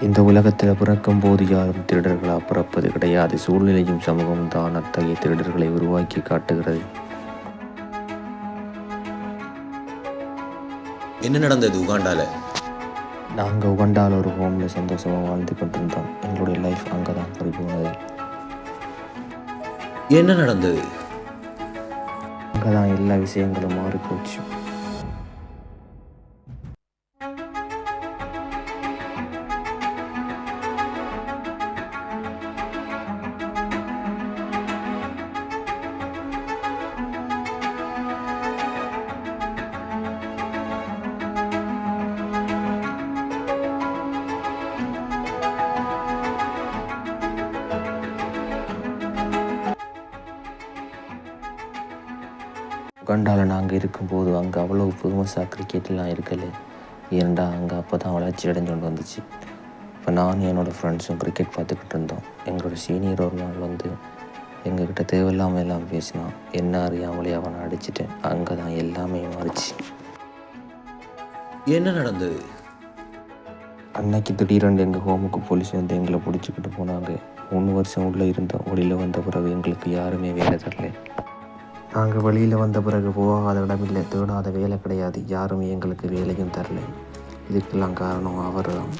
இந்த உலகத்தில் பிறக்கும் போது யாரும் திருடர்களாக பிறப்பது கிடையாது. சூழ்நிலையும் சமூகமும் தான் அத்தகைய திருடர்களை உருவாக்கி காட்டுகிறது. என்ன நடந்தது உகாண்டால? நாங்கள் உகாண்டாவில் ஒரு ஹோமில் சந்தோஷமாக வாழ்ந்து கொண்டிருந்தோம். எங்களுடைய லைஃப் அங்கே தான் பறிபோனது. என்ன நடந்தது? அங்கே தான் எல்லா விஷயங்களும் மாறிப்போச்சு. உகாண்டாவில் நாங்கள் இருக்கும்போது அங்கே அவ்வளோ ஃபேமஸாக கிரிக்கெட்லாம் இருக்கல. ஏன்டா அங்கே அப்போ தான் வளர்ச்சி அடைஞ்சு கொண்டு வந்துச்சு. இப்போ நானும் என்னோடய ஃப்ரெண்ட்ஸும் கிரிக்கெட் பார்த்துக்கிட்டு இருந்தோம். எங்களோட சீனியர் ஒரு நாள் வந்து எங்ககிட்ட தேவையில்லாமல் எல்லாம் பேசினான். என்ன அறியாமலே அவனை அடிச்சிட்டேன். அங்கே தான் எல்லாமே மாறிச்சு. என்ன நடந்தது? அன்னைக்கு திடீரென்று எங்கள் ஹோமுக்கு போலீஸ் வந்து எங்களை பிடிச்சிக்கிட்டு போனாங்க. 3 வருஷம் உள்ளே இருந்தோம். வெளியில் வந்த பிறகு எங்களுக்கு யாருமே வேலை தரல. நாங்கள் வெளியில் வந்த பிறகு போகாத இடமில்லை, தேடாத வேலை கிடையாது. யாருமே எங்களுக்கு வேலையும் தரல. இதுக்கெல்லாம் காரணம் அவர் தான்.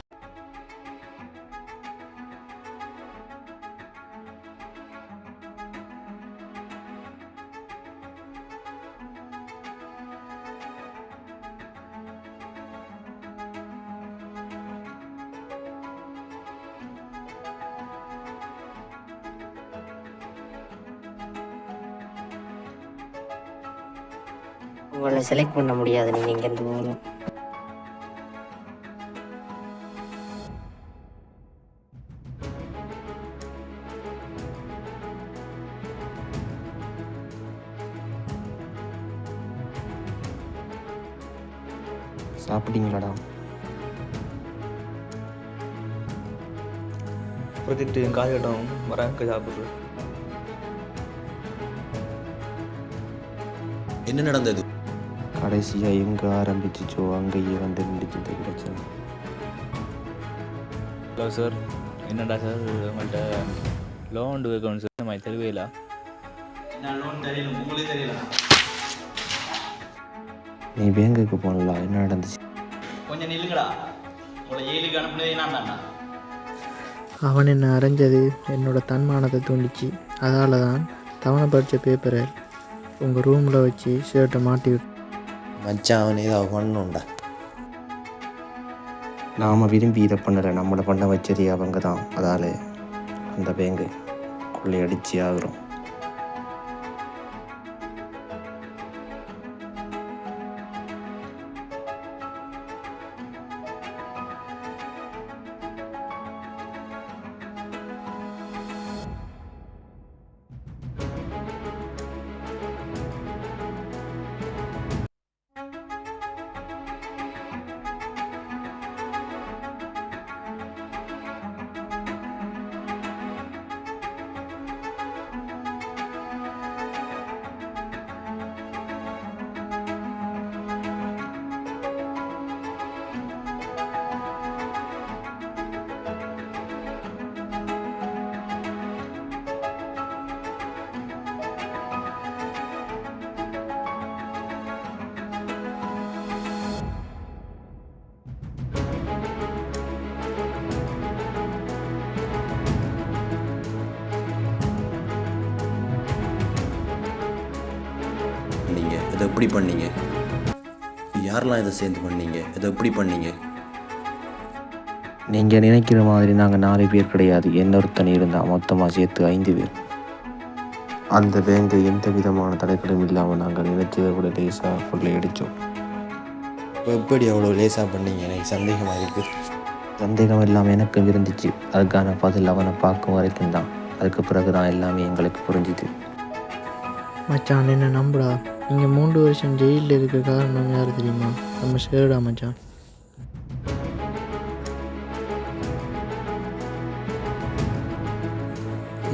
உங்களை செலக்ட் பண்ண முடியாது. நீங்கள் இங்கேருந்து போகணும். சாப்பிட்டீங்களாடா? கொடுத்துட்டு காசு கட்டணும், வராங்க சாப்பிட்றது. என்ன நடந்தது? கடைசியாக எங்கே ஆரம்பிச்சிச்சோ அங்கேயே வந்து நின்றுச்சு இந்த பிரச்சனை. ஹலோ சார், என்னடா சார் உங்கள்கிட்ட லோன் கேட்கணும் சார். நம்ம தெரியல. என்ன லோன் தெரியல, உங்களுக்கு தெரியல. நீ பேங்குக்கு போனல, என்ன நடந்துச்சு? கொஞ்சம் நில்லுங்கடா. உங்களை ஜெயிலுக்கு அனுப்புனதே நான் தான்டா. அவன் என்னை அரைஞ்சது என்னோட தன்மானத்தை தூண்டிச்சு. அதால் தான் தவணை படித்த பேப்பரை உங்கள் ரூமில் வச்சு ஷர்ட்டை மாட்டி விட்டு. மச்சான் அவன் ஏதாவது பண்ணணும்டா. நாம் விரும்பி இதை பண்ணலை, நம்மளை பண்ண வச்சதே அவங்க தான். அதால் அந்த பேங்கு கொள்ளையடிச்சு ஆகிறோம். இதை எப்படி பண்ணீங்க? யாரெல்லாம் இதை சேர்ந்து பண்ணீங்க? இதை எப்படி பண்ணீங்க? நீங்கள் நினைக்கிற மாதிரி நாங்கள் 4 பேர் கிடையாது. இன்னொருத்தன் இருந்தால் மொத்தமாக சேர்த்து 5 பேர். அந்த பேங்கை எந்த விதமான தடைகளும் இல்லாமல் நாங்கள் நினைச்சதை விட லேசாக கொள்ளையடித்தோம். இப்போ எப்படி அவ்வளோ லேசாக பண்ணீங்க? எனக்கு சந்தேகமாக இருக்குது. சந்தேகம் இல்லாமல் எனக்கும் இருந்துச்சு. அதுக்கான பதில் அவனை பார்க்கும் வரைக்கும் தான். அதுக்கு பிறகு தான் எல்லாமே எங்களுக்கு புரிஞ்சுது. மச்சான் என்ன நம்புடா. நீங்கள் 3 வருஷம் ஜெயிலில் இருக்க காரணம் யார் தெரியுமா? நம்ம ஷேர்டா மச்சான்.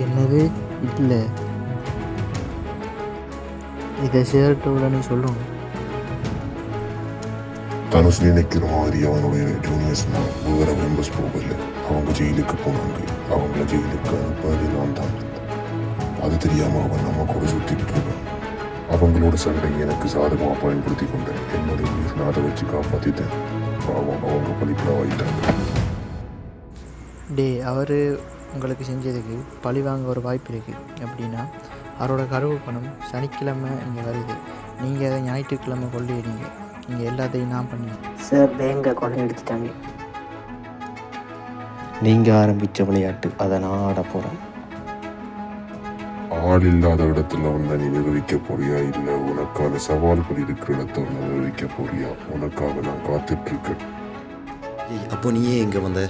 என்னது? இல்லை, இதை ஷேர்ட்ட உடனே சொல்லணும். தனுஷ் நினைக்கிற மாதிரி அவனுடைய ஜூனியர்ஸ் வேறு மெம்பர்ஸ் போகல. அவங்க ஜெயிலுக்கு போனாங்க. அவங்கள ஜெயிலுக்கு அனுப்பாது நான் தான். அது தெரியாமல் அவன் நம்ம கூட சுற்றிட்டு இருக்கான். அவங்களோட சண்டை எனக்கு சாதகமாக பயன்படுத்தி கொண்டேன். என்னுடைய உயிர் நான் அதை வச்சு காப்பாற்றிட்டேன். அவங்க பலிப்படாவாயிட்டாங்க. அவர் உங்களுக்கு செஞ்சதுக்கு பழி வாங்க ஒரு வாய்ப்பு இருக்குது. எப்படின்னா அவரோட கருவு பணம் சனிக்கிழமை இங்கே வருது. நீங்கள் அதை ஞாயிற்றுக்கிழமை கொள்ளையிடுங்க. நீங்கள் எல்லாத்தையும் நான் பண்ணி சார் பேங்கை கொண்டு எடுத்துட்டாங்க. நீங்கள் ஆரம்பித்த விளையாட்டு அதை நான் ஆட போகிறேன். ஆள் இல்லாத இடத்துல வந்து நீ நிரூபிக்க போறியா, இல்லை உனக்கான சவால்கள் இருக்கிற இடத்த வந்து நிரூபிக்க போறியா? உனக்காக நான் காத்துட்டு இருக்கேன். அப்போ நீயே இங்கே வந்த?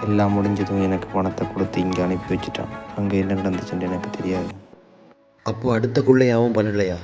எல்லாம் முடிஞ்சதும் எனக்கு பணத்தை கொடுத்து இங்கே அனுப்பி வச்சுட்டான். அங்கே என்ன நடந்துச்சுன்னு எனக்கு தெரியாது. அப்போ அடுத்த கொள்ளையாவும் பண்ணலையா?